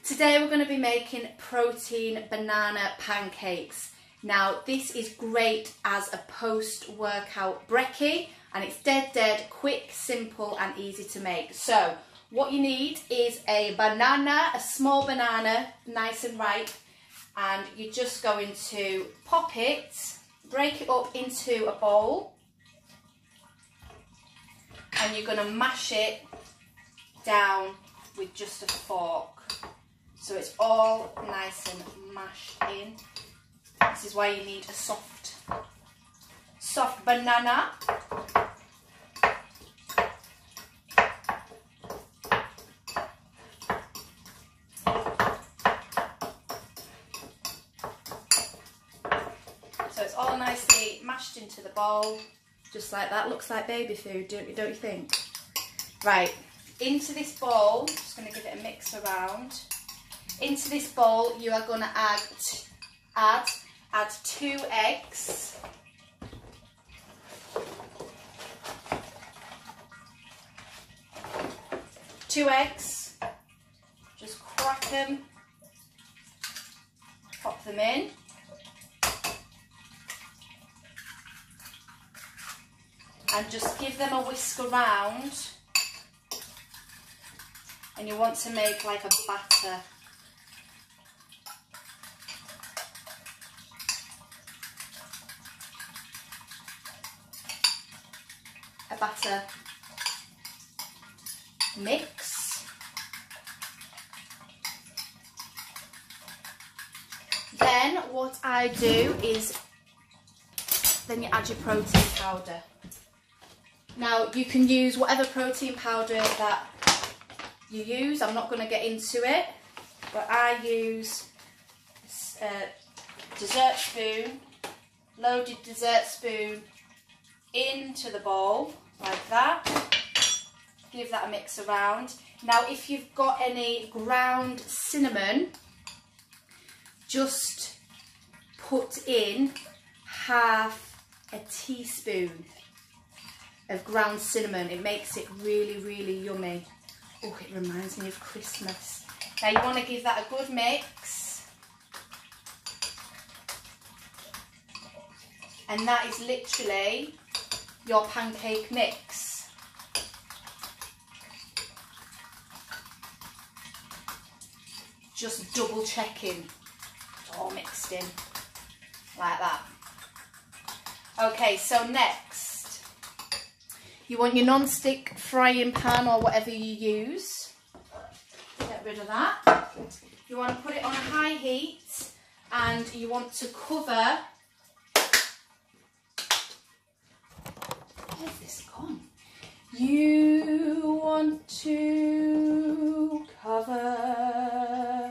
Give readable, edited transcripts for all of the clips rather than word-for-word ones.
Today we're going to be making protein banana pancakes. Now this is great as a post-workout brekkie and it's dead quick, simple and easy to make. So what you need is a banana, a small banana, nice and ripe, and you're just going to pop it, break it up into a bowl, and you're going to mash it down with just a fork. So it's all nice and mashed in. This is why you need a soft banana. So it's all nicely mashed into the bowl, just like that. Looks like baby food, don't you think? Right, into this bowl, just going to give it a mix around. Into this bowl, you are going to add 2 eggs. Two eggs. Just crack them. Pop them in. And just give them a whisk around. And you want to make like a batter. A batter mix. Then what I do is then you add your protein powder. Now you can use whatever protein powder that you use. I'm not going to get into it, but I use a dessert spoon, loaded dessert spoon, into the bowl like that. Give that a mix around. Now if you've got any ground cinnamon, just put in half a teaspoon of ground cinnamon. It makes it really yummy. Oh, it reminds me of Christmas. Now you want to give that a good mix. And that is literally your pancake mix. Just double checking it's all mixed in like that. Okay, so next you want your non-stick frying pan or whatever you use. Get rid of that. You want to put it on high heat and you want to cover. Where's this gone? You want to cover.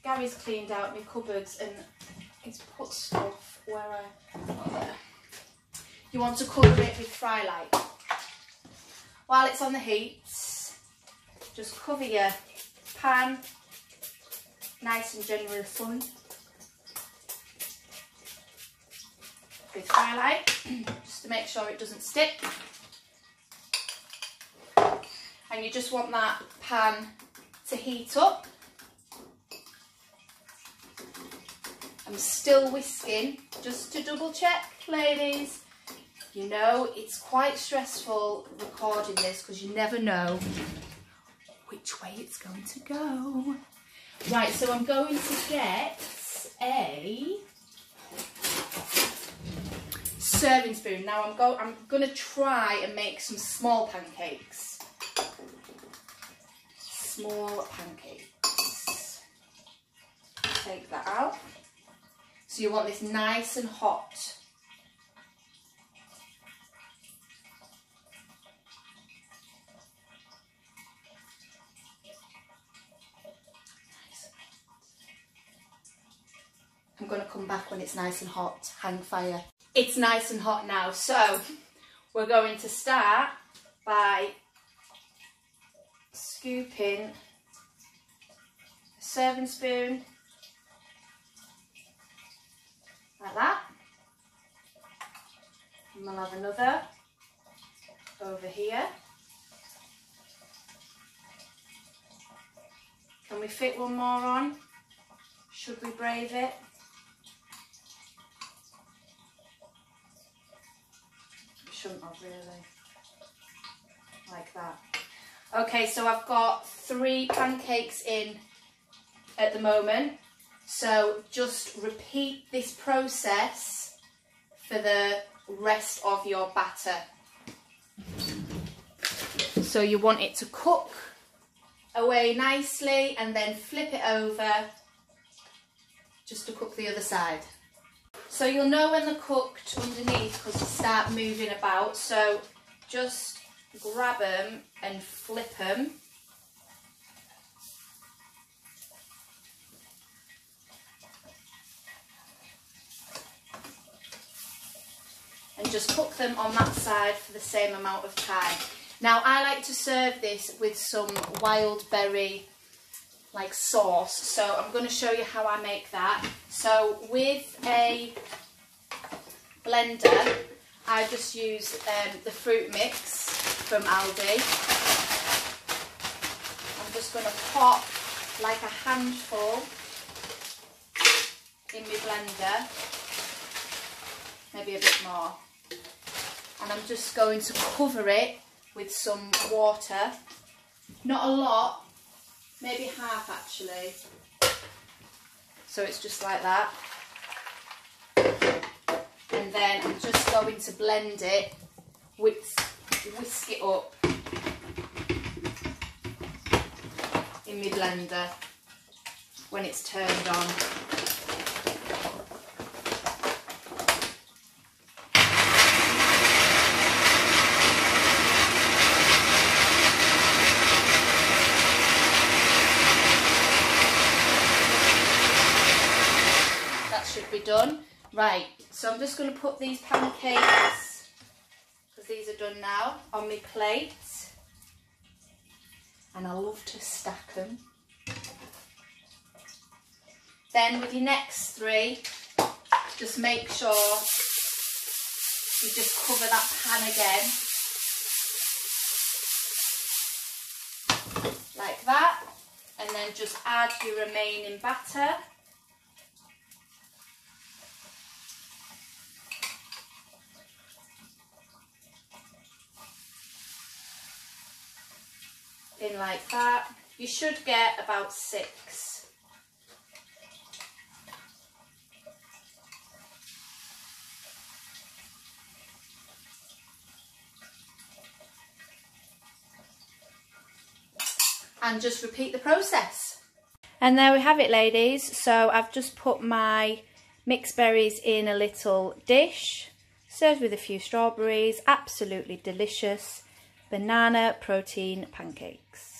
Gary's cleaned out my cupboards and he's put stuff where oh, there. You want to cover it with fry light. While it's on the heat, just cover your pan nice and generously with fry light, just to make sure it doesn't stick. And you just want that pan to heat up. I'm still whisking just to double check, ladies. You know, it's quite stressful recording this because you never know which way it's going to go. Right, so I'm going to get a serving spoon. Now I'm going to try and make some small pancakes. Small pancakes. Take that out. So you want this nice and hot. I'm going to come back when it's nice and hot. Hang fire. It's nice and hot now, so we're going to start by scooping a serving spoon like that. And we'll have another over here. Can we fit one more on? Should we brave it? We shouldn't have really. Like that. Okay, so I've got 3 pancakes in at the moment. So just repeat this process for the rest of your batter. So you want it to cook away nicely and then flip it over just to cook the other side. So you'll know when they're cooked underneath because they start moving about. So just grab them and flip them. And just cook them on that side for the same amount of time. Now I like to serve this with some wild berry like sauce, so I'm going to show you how I make that. So with a blender I just use the fruit mix from Aldi. I'm just going to pop like a handful in my blender, maybe a bit more. And I'm just going to cover it with some water. Not a lot, maybe half actually. So it's just like that. And then I'm just going to blend it, whisk it up in my blender when it's turned on. Be done. Right, so I'm just going to put these pancakes, because these are done now, on my plate, and I love to stack them. Then with your next 3, just make sure you just cover that pan again, like that, and then just add your remaining batter. In like that. You should get about 6. And just repeat the process. And there we have it, ladies. So I've just put my mixed berries in a little dish, served with a few strawberries, absolutely delicious banana protein pancakes.